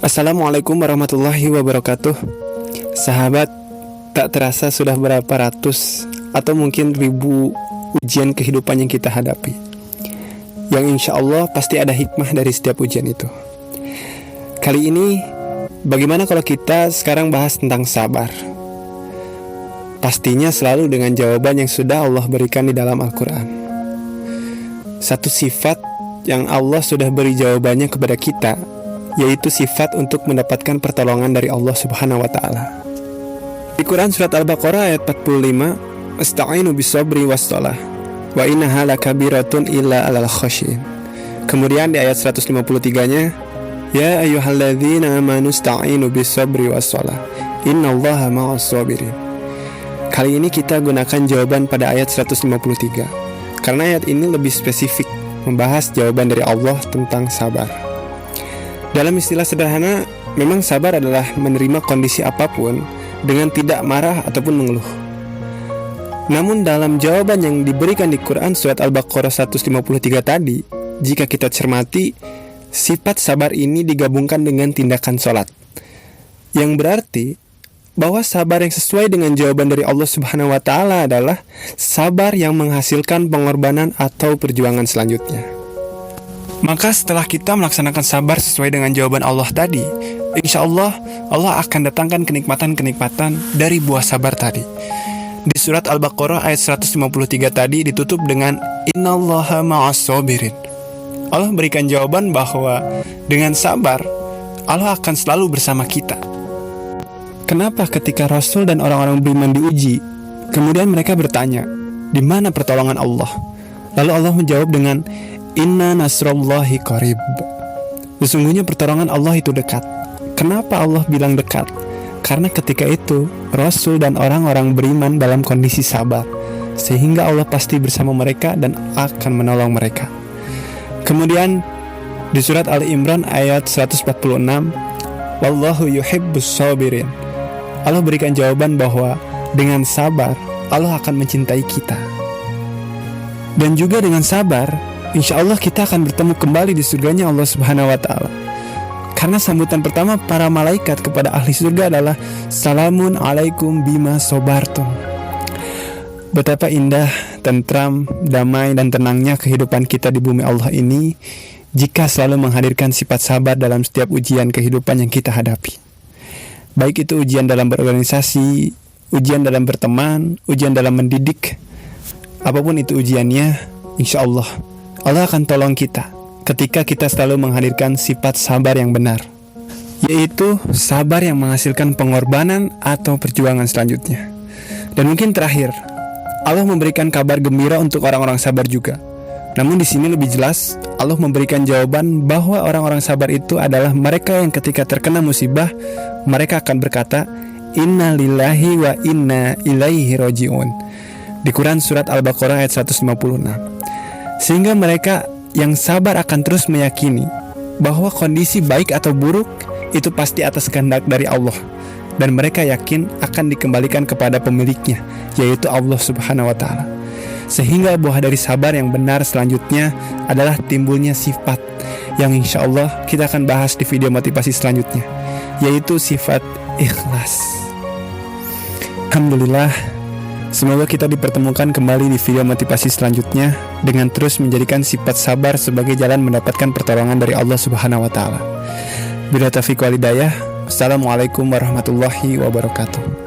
Assalamualaikum warahmatullahi wabarakatuh. Sahabat, tak terasa sudah berapa ratus atau mungkin ribu ujian kehidupan yang kita hadapi, yang insya Allah pasti ada hikmah dari setiap ujian itu. Kali ini, bagaimana kalau kita sekarang bahas tentang sabar? Pastinya selalu dengan jawaban yang sudah Allah berikan di dalam Al-Quran. Satu sifat yang Allah sudah beri jawabannya kepada kita, yaitu sifat untuk mendapatkan pertolongan dari Allah Subhanahu wa Ta'ala. Di Quran surat Al-Baqarah ayat 45, Asta'inu bisabri wassalah, wa innaha lakabiratun illa alal khasyin. Kemudian di ayat 153-nya, Ya ayyuhalladzina amanu sta'inu bisabri wassalah, innallaha ma'as sabirin. Kali ini kita gunakan jawaban pada ayat 153, karena ayat ini lebih spesifik, membahas jawaban dari Allah tentang sabar. Dalam istilah sederhana, memang sabar adalah menerima kondisi apapun dengan tidak marah ataupun mengeluh. Namun dalam jawaban yang diberikan di Quran surat Al-Baqarah 153 tadi, jika kita cermati, sifat sabar ini digabungkan dengan tindakan sholat, yang berarti bahwa sabar yang sesuai dengan jawaban dari Allah Subhanahu wa Ta'ala adalah sabar yang menghasilkan pengorbanan atau perjuangan selanjutnya. Maka setelah kita melaksanakan sabar sesuai dengan jawaban Allah tadi, insya Allah, Allah akan datangkan kenikmatan-kenikmatan dari buah sabar tadi. Di surat Al-Baqarah ayat 153 tadi ditutup dengan Innallaha ma'as sabirin. Allah berikan jawaban bahwa dengan sabar, Allah akan selalu bersama kita. Kenapa ketika Rasul dan orang-orang beriman diuji, kemudian mereka bertanya, di mana pertolongan Allah? Lalu Allah menjawab dengan Inna nasrallahi qarib. Sesungguhnya pertolongan Allah itu dekat. Kenapa Allah bilang dekat? Karena ketika itu Rasul dan orang-orang beriman dalam kondisi sabar, sehingga Allah pasti bersama mereka dan akan menolong mereka. Kemudian di surat Ali Imran ayat 146, Wallahu yuhibbus sabirin. Allah berikan jawaban bahwa dengan sabar Allah akan mencintai kita. Dan juga dengan sabar, insya Allah kita akan bertemu kembali di surganya Allah Subhanahu wa Ta'ala. Karena sambutan pertama para malaikat kepada ahli surga adalah Salamun alaikum bima sobartum. Betapa indah, tentram, damai, dan tenangnya kehidupan kita di bumi Allah ini jika selalu menghadirkan sifat sabar dalam setiap ujian kehidupan yang kita hadapi. Baik itu ujian dalam berorganisasi, ujian dalam berteman, ujian dalam mendidik, apapun itu ujiannya, insya Allah Allah akan tolong kita ketika kita selalu menghadirkan sifat sabar yang benar, yaitu sabar yang menghasilkan pengorbanan atau perjuangan selanjutnya. Dan mungkin terakhir, Allah memberikan kabar gembira untuk orang-orang sabar juga. Namun di sini lebih jelas, Allah memberikan jawaban bahwa orang-orang sabar itu adalah mereka yang ketika terkena musibah, mereka akan berkata, Inna lillahi wa inna ilaihi roji'un. Di Quran surat Al-Baqarah ayat 156. Sehingga mereka yang sabar akan terus meyakini bahwa kondisi baik atau buruk itu pasti atas kehendak dari Allah, dan mereka yakin akan dikembalikan kepada pemiliknya, yaitu Allah Subhanahu wa Ta'ala. Sehingga buah dari sabar yang benar selanjutnya adalah timbulnya sifat yang insya Allah kita akan bahas di video motivasi selanjutnya, yaitu sifat ikhlas. Alhamdulillah, semoga kita dipertemukan kembali di video motivasi selanjutnya dengan terus menjadikan sifat sabar sebagai jalan mendapatkan pertolongan dari Allah Subhanahu wa Ta'ala. Bila taufiq wal hidayah. Assalamualaikum warahmatullahi wabarakatuh.